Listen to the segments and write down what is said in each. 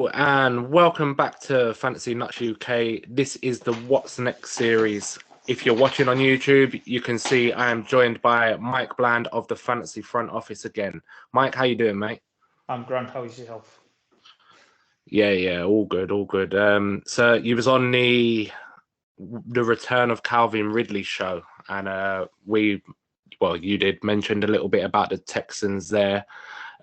And welcome back to Fantasy Nuts UK. This is the What's Next series. If you're watching on YouTube, you can see I am joined by Mike Bland of the Fantasy Front Office again. Mike, how you doing, mate? I'm grand. How is yourself? Yeah, all good. So you was on the Return of Calvin Ridley show, and you did mention a little bit about the Texans there.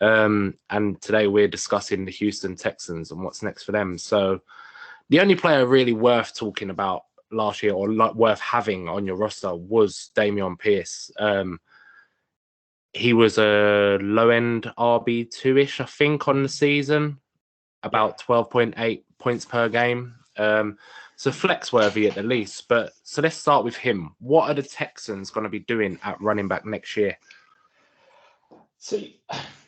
And today we're discussing the Houston Texans and what's next for them. So the only player really worth talking about last year or worth having on your roster was Dameon Pierce. He was a low-end RB2-ish, I think, on the season, about 12.8 points per game. So flex-worthy at the least. So let's start with him. What are the Texans going to be doing at running back next year? See,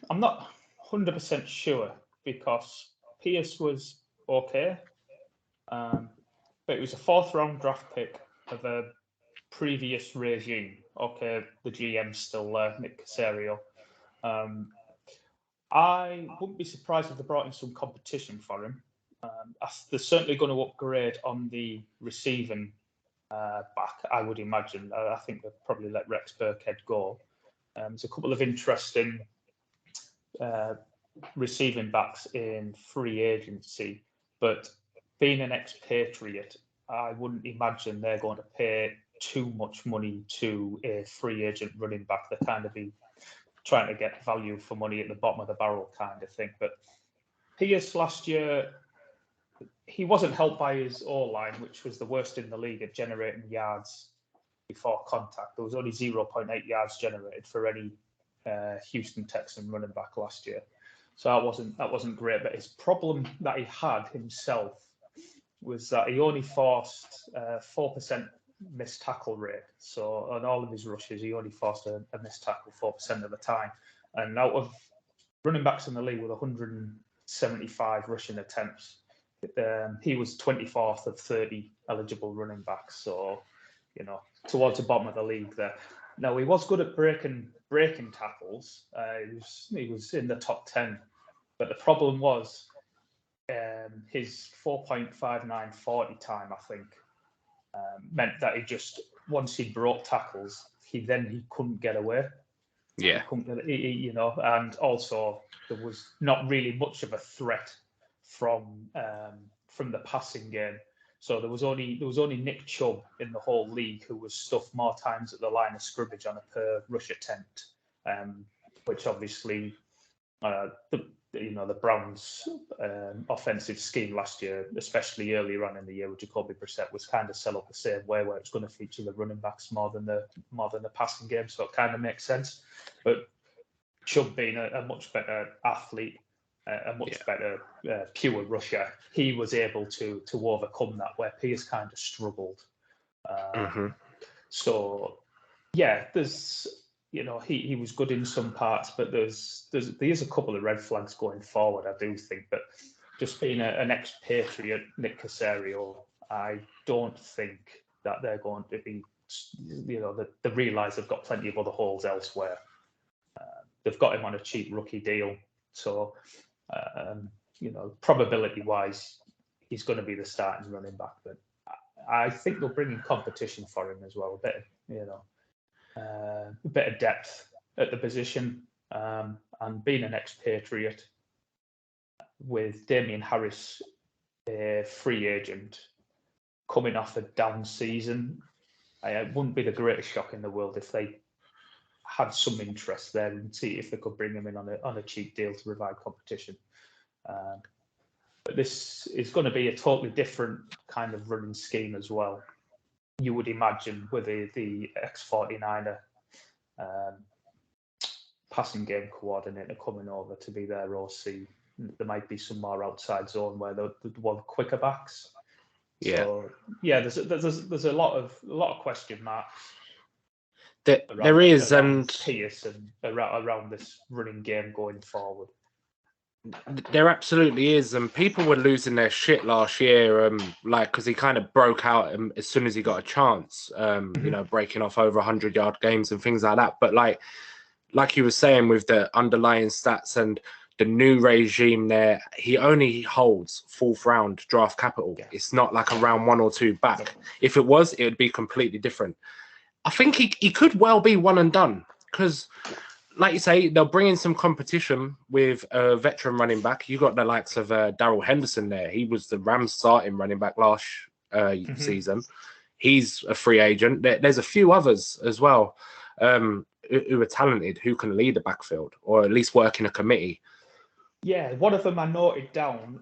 I'm not 100% sure because Pierce was okay, but it was a fourth-round draft pick of a previous regime. Okay, the GM's still there, Nick Caserio. I wouldn't be surprised if they brought in some competition for him. They're certainly going to upgrade on the receiving back, I would imagine. I think they'll probably let Rex Burkhead go. There's a couple of interesting receiving backs in free agency, but being an expatriate, I wouldn't imagine they're going to pay too much money to a free agent running back. They're kind of be trying to get value for money at the bottom of the barrel kind of thing. But Pierce last year, he wasn't helped by his O-line, which was the worst in the league at generating yards before contact. There was only 0.8 yards generated for any Houston Texan running back last year. So that wasn't great. But his problem that he had himself was that he only forced 4% missed tackle rate. So on all of his rushes, he only forced a missed tackle 4% of the time. And out of running backs in the league with 175 rushing attempts, he was 24th of 30 eligible running backs. So, towards the bottom of the league there. Now, he was good at breaking tackles. He was in the top 10. But the problem was his 4.59 40 time, I think, meant that once he broke tackles, he couldn't get away. Yeah. And also there was not really much of a threat from the passing game. So there was only Nick Chubb in the whole league who was stuffed more times at the line of scrimmage on a per rush attempt, which obviously the Browns' offensive scheme last year, especially earlier on in the year with Jacoby Brissett, was kind of set up the same way, where it's going to feature the running backs more than the passing game. So it kind of makes sense. But Chubb being a much better athlete, a much better pure rusher, he was able to overcome that, where Pierce kind of struggled. So yeah, there's he was good in some parts, but there's a couple of red flags going forward, I do think. But just being an expatriate, Nick Caserio, I don't think that they're going to be, they realise they've got plenty of other holes elsewhere. They've got him on a cheap rookie deal, so probability-wise, he's going to be the starting running back. But I think they'll bring in competition for him as well, a bit of depth at the position, and being an expatriate with Damian Harris, a free agent, coming off a down season, it wouldn't be the greatest shock in the world if they had some interest there and see if they could bring him in on a cheap deal to provide competition. But this is going to be a totally different kind of running scheme as well. You would imagine with the ex-49er passing game coordinator coming over to be their OC, there might be some more outside zone where they want quicker backs. Yeah. So yeah, there's a lot of question marks. There is, and Pierce and around this running game going forward. There absolutely is, and people were losing their shit last year, because he kind of broke out as soon as he got a chance, breaking off over 100-yard games and things like that. But like you were saying, with the underlying stats and the new regime there, he only holds fourth round draft capital. Yeah. It's not like a round 1 or 2 back. No. If it was, it would be completely different. I think he could well be one and done because, like you say, they'll bring in some competition with a veteran running back. You got the likes of Darrell Henderson there. He was the Rams starting running back last season. He's a free agent. There's a few others as well who are talented, who can lead the backfield or at least work in a committee. Yeah, one of them I noted down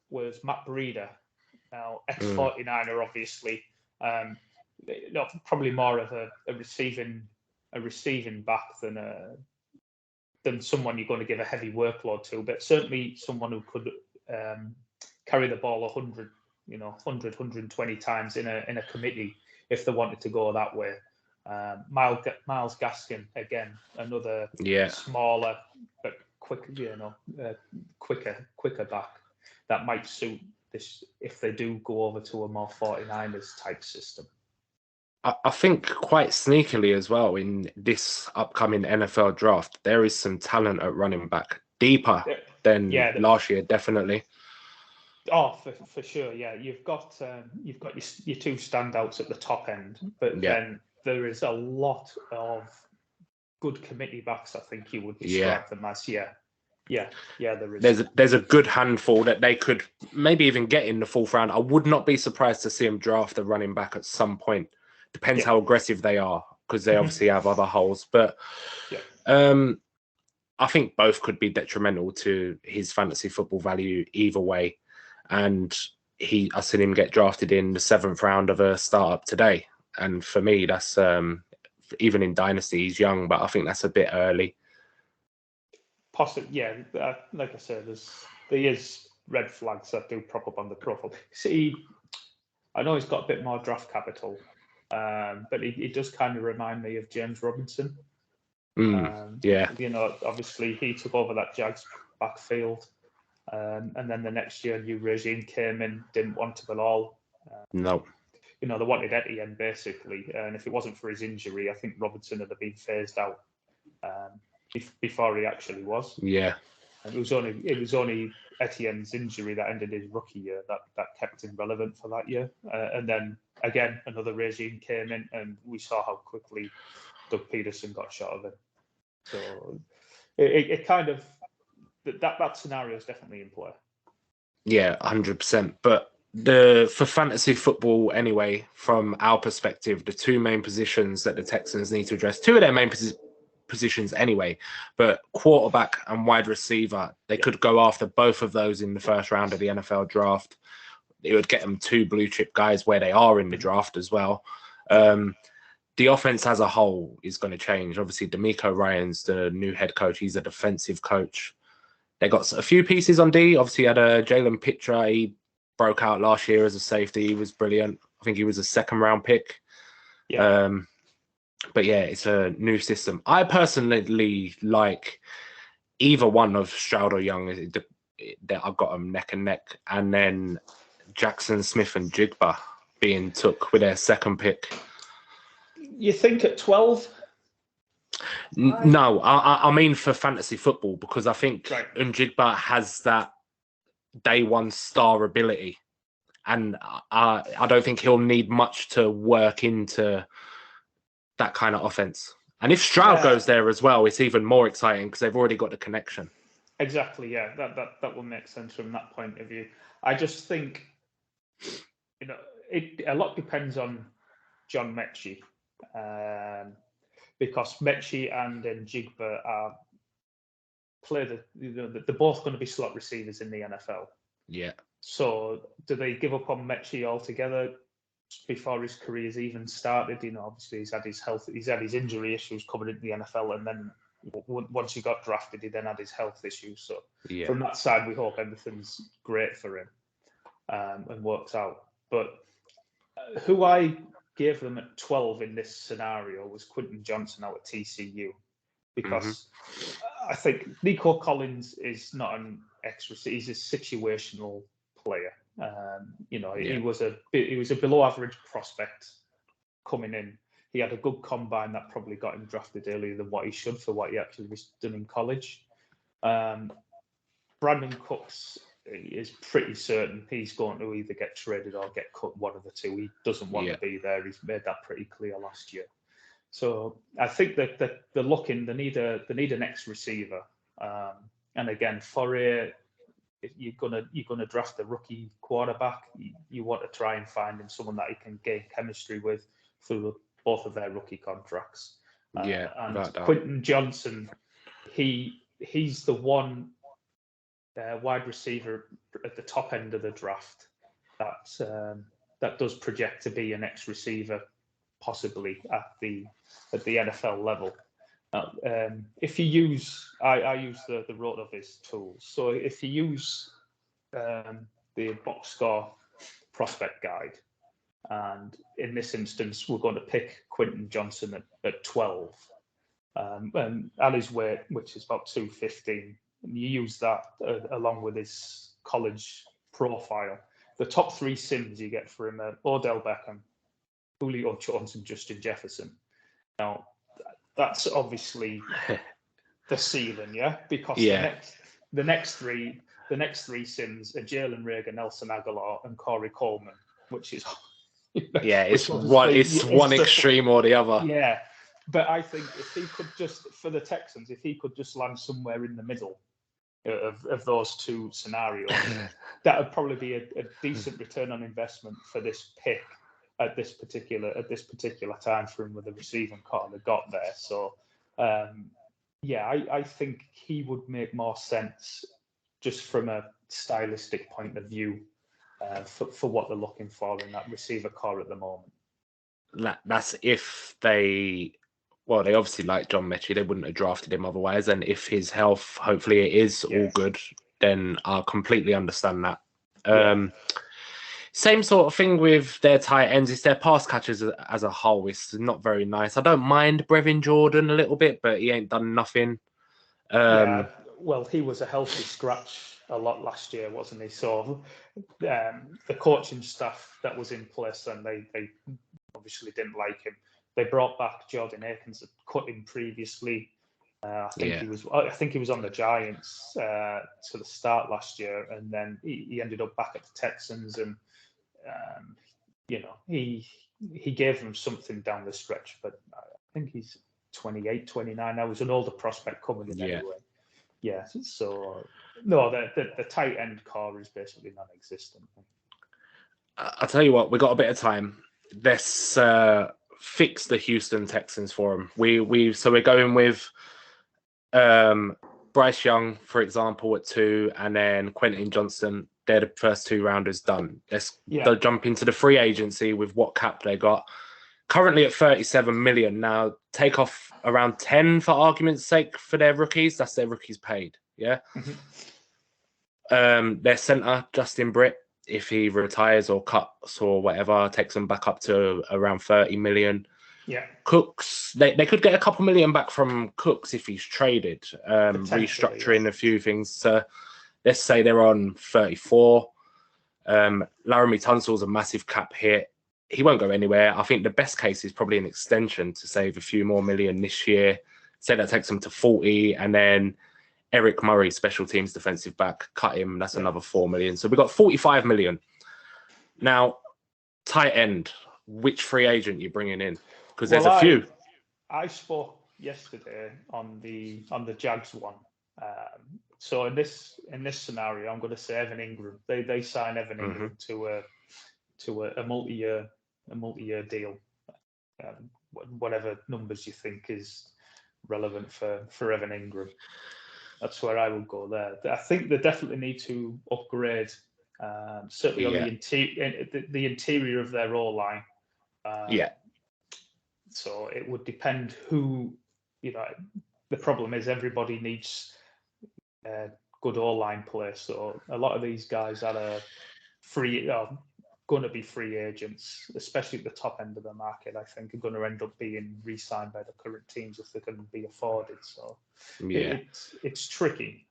was Matt Breida. Now, ex-49er, obviously. Probably more of a receiving back than someone you're going to give a heavy workload to, but certainly someone who could carry the ball 120 times in a committee if they wanted to go that way. Miles Gaskin, again, another smaller but quicker back that might suit this if they do go over to a more 49ers type system. I think quite sneakily as well in this upcoming NFL draft, there is some talent at running back, deeper than last year, definitely. Oh, for sure, yeah. You've got your two standouts at the top end, but then there is a lot of good committee backs. I think you would describe them as. Yeah, there is. There's a good handful that they could maybe even get in the fourth round. I would not be surprised to see them draft a running back at some point. Depends how aggressive they are, because they obviously have other holes. But I think both could be detrimental to his fantasy football value either way. And I seen him get drafted in the 7th round of a startup today. And for me, that's even in Dynasty, he's young, but I think that's a bit early. Possibly, yeah. Like I said, there is red flags that do prop up on the profile. See, I know he's got a bit more draft capital, but he does kind of remind me of James Robinson. Obviously he took over that Jags backfield, and then the next year, a new regime came in, didn't want him at all. No. They wanted Etienne basically, and if it wasn't for his injury, I think Robinson would have been phased out before he actually was. Yeah. And it was only Etienne's injury that ended his rookie year that kept him relevant for that year. And then again, another regime came in, and we saw how quickly Doug Peterson got shot of it. So it kind of that scenario is definitely in play. Yeah, 100%. But for fantasy football anyway, from our perspective, the two main positions that the Texans need to address, two of their main positions anyway, but quarterback and wide receiver, they could go after both of those in the first round of the NFL draft. It would get them two blue chip guys where they are in the draft as well. The offense as a whole is going to change. Obviously, D'Amico Ryans the new head coach. He's a defensive coach. They got a few pieces on D. Obviously, had a Jalen Pitcher. He broke out last year as a safety. He was brilliant. I think he was a 2nd round pick. Yeah. But yeah, it's a new system. I personally like either one of Stroud or Young. I've got them neck and neck. And then Jackson, Smith and Jigba being took with their 2nd pick. You think at 12? No, I mean for fantasy football, because I think Njigba has that day one star ability. And I don't think he'll need much to work into that kind of offense. And if Stroud goes there as well, it's even more exciting because they've already got the connection. Exactly, yeah. That will make sense from that point of view. I just think, a lot depends on John Mechie. Because Mechie and Njigba they're both going to be slot receivers in the NFL. Yeah. So do they give up on Mechie altogether before his career's even started? Obviously he's had his injury issues coming into the NFL, and then once he got drafted, he then had his health issues. So from that side, we hope everything's great for him and works out. But who I gave them at 12 in this scenario was Quentin Johnson out at TCU, because I think Nico Collins is not an ex-receiver; he's a situational player. He was a below average prospect coming in. He had a good combine that probably got him drafted earlier than what he should for what he actually was done in college. Brandon Cooks is pretty certain he's going to either get traded or get cut, one of the two. He doesn't want to be there. He's made that pretty clear last year. So I think that they're looking. They need an ex-receiver. And again, for if you're gonna draft a rookie quarterback, you want to try and find him someone that he can gain chemistry with through both of their rookie contracts. And Quentin Johnson, he's the one wide receiver at the top end of the draft that does project to be an ex-receiver, possibly at the NFL level. If you use, I use the RotoViz tools. So if you use the box score prospect guide, and in this instance, we're going to pick Quentin Johnson at 12, and at his weight, which is about 215, and you use that along with his college profile. The top three sims you get for him are Odell Beckham, Julio Jones, and Justin Jefferson. Now, that's obviously the ceiling, yeah, because the next three sims are Jalen Reagor, Nelson Aguilar, and Corey Coleman, which is it's one extreme or the other. Yeah, but I think if he could just, for the Texans, if he could just land somewhere in the middle of those two scenarios, that would probably be a decent return on investment for this pick at this particular time frame with the receiving core they got there. So I think he would make more sense just from a stylistic point of view for what they're looking for in that receiver core at the moment. That's if they obviously like John Mechie, they wouldn't have drafted him otherwise. And if his health, hopefully it is all good, then I completely understand that. Same sort of thing with their tight ends. It's their pass catchers as a whole. It's not very nice. I don't mind Brevin Jordan a little bit, but he ain't done nothing. Well, he was a healthy scratch a lot last year, wasn't he? So the coaching staff that was in place, and they obviously didn't like him. They brought back Jordan Akins, that cut him previously. I think he was on the Giants to the start last year, and then he ended up back at the Texans, and he gave them something down the stretch. But I think he's 28, 29 now. He's an older prospect coming in anyway. Yeah. So no, the tight end core is basically non-existent. I'll tell you what, we got a bit of time. Let's fix the Houston Texans for them. So we're going with Bryce Young, for example, at 2, and then Quentin Johnson. They're the first 2 rounders done. Let's jump into the free agency with what cap they got. Currently at 37 million. Now, take off around 10 for argument's sake for their rookies. That's their rookies paid. Yeah. Mm-hmm. Their center, Justin Britt, if he retires or cuts or whatever, takes them back up to around 30 million. Yeah. Cooks, they could get a couple million back from Cooks if he's traded, restructuring a few things. So let's say they're on 34. Laramie Tunsil's a massive cap hit. He won't go anywhere. I think the best case is probably an extension to save a few more million this year. Say that takes him to 40, and then Eric Murray, special teams defensive back, cut him. That's another 4 million. So we've got 45 million. Now, tight end, which free agent you bringing in? Because there's a few. I spoke yesterday on the Jags one. So in this scenario, I'm going to say Evan Ingram. They sign Evan Ingram to a multi-year deal. Whatever numbers you think is relevant for Evan Ingram. That's where I would go there. I think they definitely need to upgrade, certainly on the interior of their O-line. So it would depend who, the problem is everybody needs good O-line play. So a lot of these guys that are going to be free agents, especially at the top end of the market, I think are going to end up being re-signed by the current teams if they can be afforded. So it's tricky.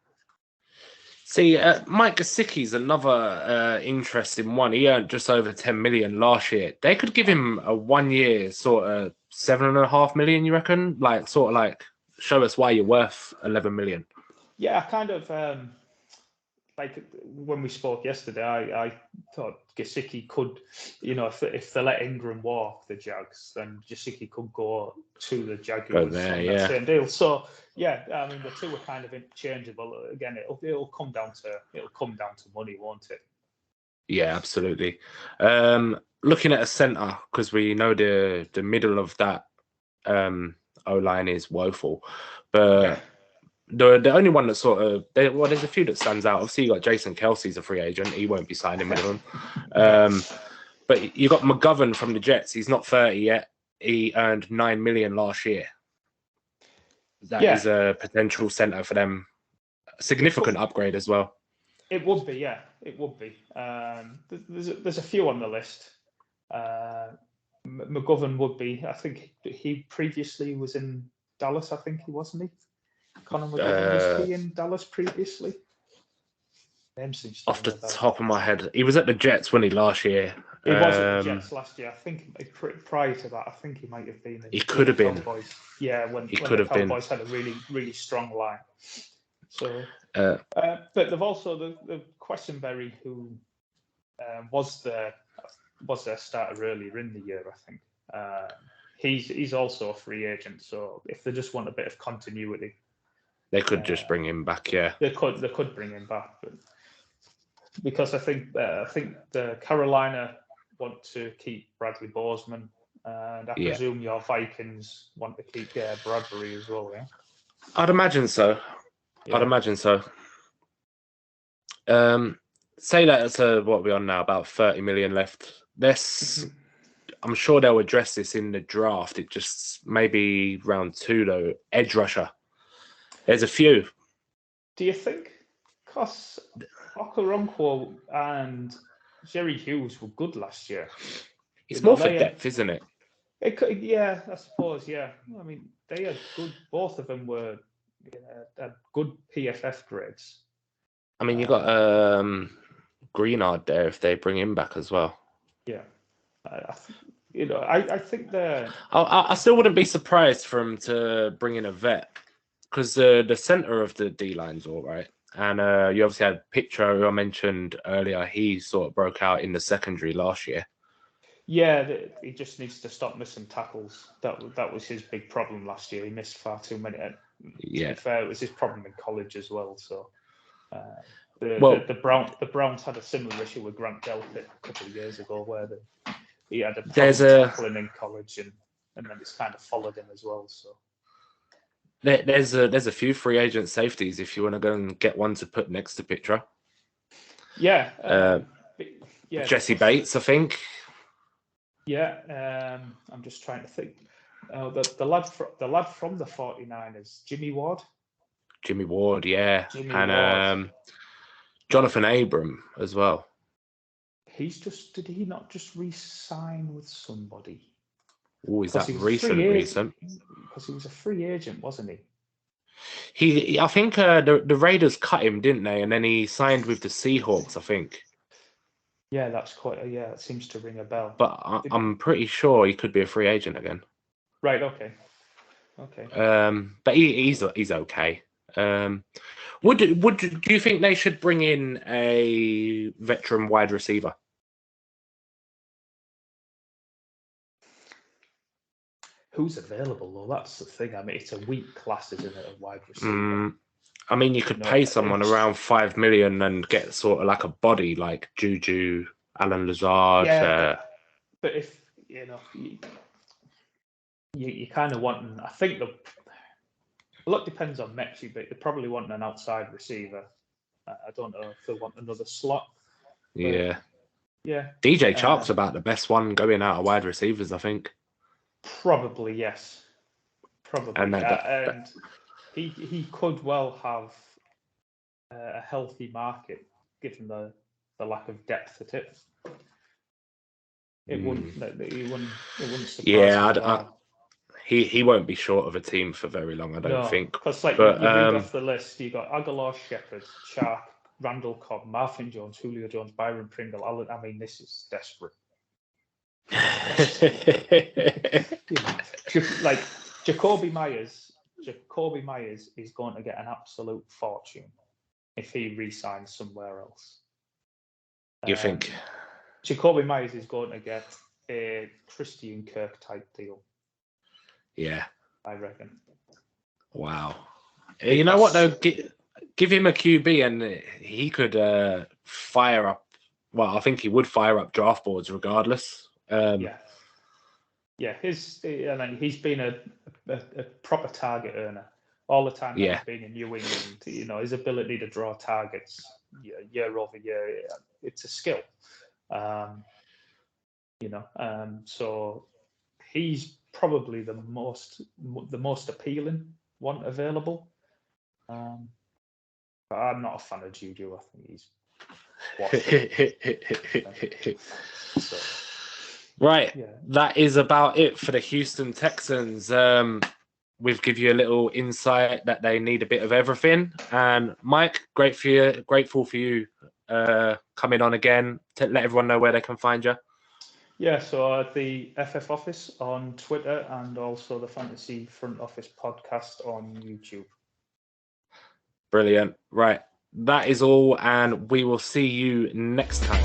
See, Mike Gesicki's another interesting one. He earned just over 10 million last year. They could give him a 1 year sort of 7.5 million, you reckon? Like, sort of like, show us why you're worth 11 million. Yeah, I kind of like when we spoke yesterday. I thought Gesicki could, if they let Ingram walk the Jags, then Gesicki could go to the Jaguars on that same deal. So yeah, I mean the two are kind of interchangeable. Again, it'll come down to money, won't it? Yeah, absolutely. Looking at a centre, because we know the middle of that O-line is woeful, but the only one that sort of there's a few that stands out. Obviously, you got Jason Kelsey's a free agent; he won't be signing with them. But you got McGovern from the Jets. He's not 30 yet. He earned $9 million last year. That is a potential centre for them. A significant upgrade as well. It would be, yeah, it would be. There's a few on the list. McGovern would be. I think he previously was in Dallas. I think he wasn't he. Connor McGovern, was he in Dallas previously? Off the top of my head, he was at the Jets when he last year. He was at the Jets last year. I think prior to that, I think he might have been. He could have been. Cowboys. Yeah, when the Cowboys had a really, really strong line. So, but they've also the Quessenberry, who was their starter earlier in the year, I think. He's also a free agent. So if they just want a bit of continuity, they could just bring him back. Yeah, they could bring him back, but because I think the Carolina want to keep Bradley Bozeman, and I presume your Vikings want to keep Bradbury as well. Yeah, I'd imagine so. Yeah. I'd imagine so. Say that it's what we're on now, about 30 million left. I'm sure they'll address this in the draft. It just maybe round 2 though. Edge rusher. There's a few. Do you think? Because Okoronkwo and Jerry Hughes were good last year. It's more for depth, isn't it? Yeah, I suppose. Yeah, I mean they had good. Both of them were had good PFF grades. I mean, you got Greenard there if they bring him back as well. Yeah, I think they're. I still wouldn't be surprised for him to bring in a vet because the center of the D line's all right. And you obviously had Pitcher, who I mentioned earlier. He sort of broke out in the secondary last year. Yeah, he just needs to stop missing tackles. That was his big problem last year. He missed far too many. To be fair, it was his problem in college as well. So the Browns had a similar issue with Grant Delpit a couple of years ago, where he had a problem tackling in college, and then it's kind of followed him as well. So. There's a few free agent safeties if you want to go and get one to put next to Pitcher. Yeah. Jesse Bates, I think. Yeah, I'm just trying to think. The lad from the 49ers, Jimmy Ward. Jimmy Ward, yeah. Jonathan Abram as well. Did he not just re-sign with somebody? Oh, is that recent? Because he was a free agent, wasn't he? I think the Raiders cut him, didn't they? And then he signed with the Seahawks, I think. Yeah, that's quite. It seems to ring a bell. But I'm pretty sure he could be a free agent again. Right. Okay. But he's okay. Do you think they should bring in a veteran wide receiver? Who's available though? That's the thing. I mean, it's a weak class, isn't it? A wide receiver. I mean, you could pay someone around $5 million and get sort of like a body like Juju, Alan Lazard. Yeah, but if you kind of want. I think a lot depends on Mechie, but they probably want an outside receiver. I don't know if they want another slot. Yeah. Yeah. DJ Chark's about the best one going out of wide receivers, I think. Probably, yes. Probably. And he could well have a healthy market given the lack of depth at it. It wouldn't surprise me. He won't be short of a team for very long, I don't think. Because you read off the list, you got Aguilar, Shepherd, Chark, Randall Cobb, Marvin Jones, Julio Jones, Byron Pringle, Allen. I mean, this is desperate. Like Jacoby Myers Jacoby Myers is going to get an absolute fortune if he re-signs somewhere else. You think? Jacoby Myers is going to get a Christian Kirk type deal. Yeah. I reckon. Wow. You know what though? Give him a QB and he could fire up. Well, I think he would fire up draft boards regardless. Yeah. He's been a proper target earner all the time that he's been in New England. You know, his ability to draw targets year over year, it's a skill. So he's probably the most appealing one available. But I'm not a fan of Juju. I think he's washed. Right, that is about it for the Houston Texans. We've give you a little insight that they need a bit of everything. And Mike, grateful for you coming on again to let everyone know where they can find you. Yeah, so the FF Office on Twitter and also the Fantasy Front Office podcast on YouTube. Brilliant. Right, that is all, and we will see you next time.